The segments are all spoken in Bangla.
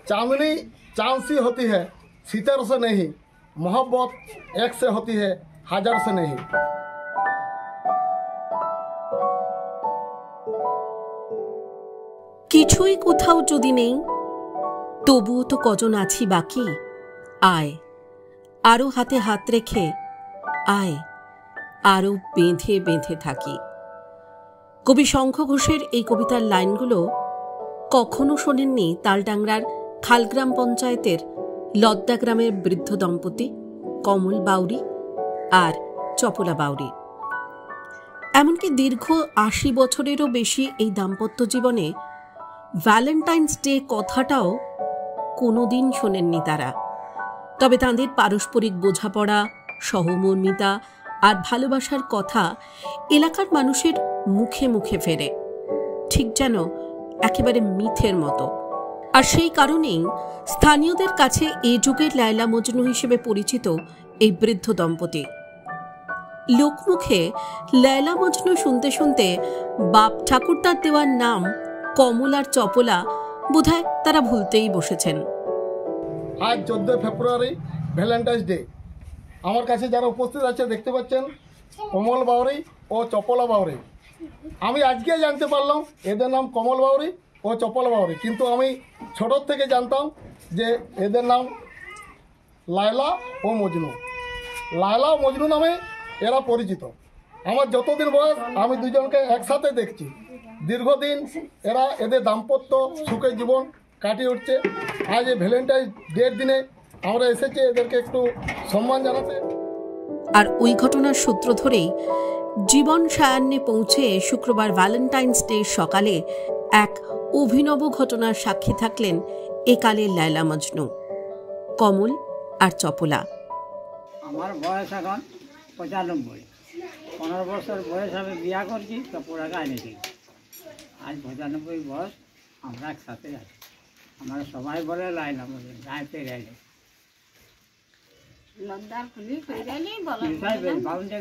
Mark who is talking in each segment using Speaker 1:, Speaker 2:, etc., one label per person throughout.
Speaker 1: चांदनी चांद सी होती है सितार से नहीं, मोहब्बत एक से होती है हजार से नहीं।
Speaker 2: কিছুই কোথাও যদি নেই, তবুও তো কজন আছি বাকি। আয় আরো হাতে হাত রেখে, আয় আরো বেঁধে বেঁধে থাকি। কবি শঙ্খ ঘোষের এই কবিতার লাইনগুলো কখনো শোনেননি তালডাংরার খালগ্রাম পঞ্চায়েতের লদ্দা গ্রামের বৃদ্ধ দম্পতি কমল বাউরি আর চপলা বাউরি। এমনকি দীর্ঘ ৮০ বছরেরও বেশি এই দাম্পত্য জীবনে ভ্যালেন্টাইন্স ডে কথাটাও কোনোদিন শোনেননি তারা। তবে তাঁদের পারস্পরিক বোঝাপড়া, সহমর্মিতা আর ভালোবাসার কথা এলাকার মানুষের মুখে মুখে ফেরে, ঠিক যেন একেবারে মিথের মতো। আর সেই কারণেই স্থানীয়দের কাছে এ যুগের লায়লা মজনু হিসেবে পরিচিত এই বৃদ্ধ দম্পতি। লোকমুখে লায়লা মজনু শুনতে শুনতে বাপ ঠাকুরদার দেওয়ার নাম কমল আর চপলা বোধহয় তারা ভুলতেই বসেছেন।
Speaker 1: আজ 14 ফেব্রুয়ারি ভ্যালেন্টাইন্স ডে। আমার কাছে যারা উপস্থিত আছে দেখতে পাচ্ছেন কমল বাউরি ও চপলা বাউরি। আমি আজকে জানতে পারলাম এদের নাম কমল বাউরি ও চপলা বাউরি, কিন্তু আমি ছোটোর থেকে জানতাম যে এদের নাম লায়লা ও মজনু। লায়লা ও মজনু নামে এরা পরিচিত। আমার যতদিন বয়স আমি দুজনকে একসাথে দেখছি। দীর্ঘদিন এরা এদের দাম্পত্য সুখের জীবন কাটিয়ে উঠছে। আজ এই ভ্যালেন্টাইন্স ডের দিনে আমরা এসেছি এদেরকে একটু সম্মান জানাতে।
Speaker 2: আর ওই ঘটনার সূত্র ধরেই জীবন সায়ান্নে পৌঁছে শুক্রবার ভ্যালেন্টাইন্স ডে সকালে এক অভিনব ঘটনার সাক্ষী থাকলেন একালের লায়লা মজনু কমল আর চপলা।
Speaker 3: আমার বয়স এখন 95। 15 বছর বয়স আমি বিয়া করছি, চপলাকে আনেছি। আজ 95 বয়স, আমরা একসাথে আছি। আমরা সবাই বলে লায়লা মজনু, গাইতে গেলে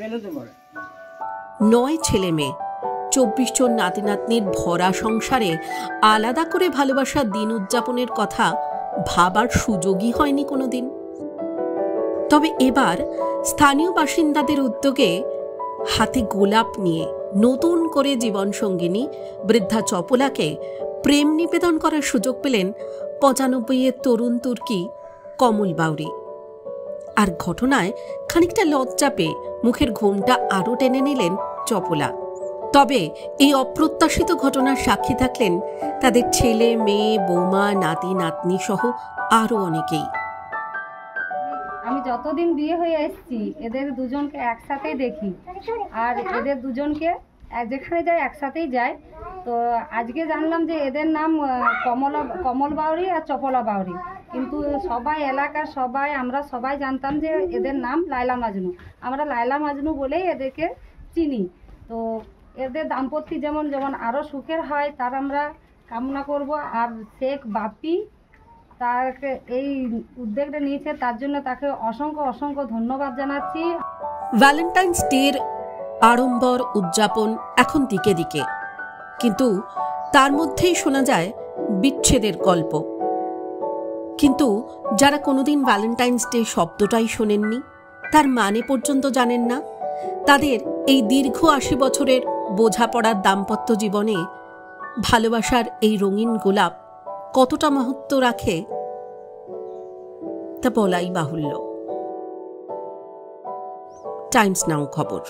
Speaker 3: গেলে তো বলে।
Speaker 2: 9 ছেলে মেয়ে, 24 জন নাতি নাতনির ভরা সংসারে আলাদা করে ভালোবাসার দিন উদযাপনের কথা ভাবার সুযোগই হয়নি কোনোদিন। তবে এবার স্থানীয় বাসিন্দাদের উদ্যোগে হাতে গোলাপ নিয়ে নতুন করে জীবনসঙ্গিনী বৃদ্ধা চপলাকে প্রেম নিবেদন করার সুযোগ পেলেন 95-এর তরুণ তুর্কি কমল বাউরি। আর ঘটনায় খানিকটা লজ্জা পেয়ে মুখের ঘোমটা আরও টেনে নিলেন চপলা। তবে এই অপ্রত্যাশিত ঘটনার সাক্ষী থাকলেন তাদের ছেলে, মেয়ে, বৌমা, নাতি নাতনি সহ আরও অনেকেই।
Speaker 4: আমি যতদিন বিয়ে হয়ে এসেছি এদের দুজনকে একসাথেই দেখি, আর এদের দুজনকে যেখানে যায় একসাথেই যায়। তো আজকে জানলাম যে এদের নাম কমল বাউরি আর চপলা বাউরি, কিন্তু সবাই এলাকার সবাই আমরা সবাই জানতাম যে এদের নাম লায়লা মজনু। আমরা লায়লা মজনু বলেই এদেরকে চিনি। তো এদের দাম্পত্য যেমন যেমন আরও সুখের হয় তার আমরা কামনা করব। আর শেখ বাপি তাকে এই উদ্যোগটা নিয়েছে, তার জন্য তাকে অসংখ্য অসংখ্য ধন্যবাদ জানাচ্ছি।
Speaker 2: ভ্যালেন্টাইন্স ডের আড়ম্বর উদযাপন এখন দিকে দিকে, কিন্তু তার মধ্যেই শোনা যায় বিচ্ছেদের গল্প। কিন্তু যারা কোনোদিন ভ্যালেন্টাইন্স ডে শব্দটাই শোনেননি, তার মানে পর্যন্ত জানেন না, তাদের এই দীর্ঘ ৮০ বছরের বোঝাপড়ার দাম্পত্য জীবনে ভালোবাসার এই রঙিন গোলাপ কতটা মহত্ব রাখে তা বলাই বাহুল্য। টাইমস নাও খবর।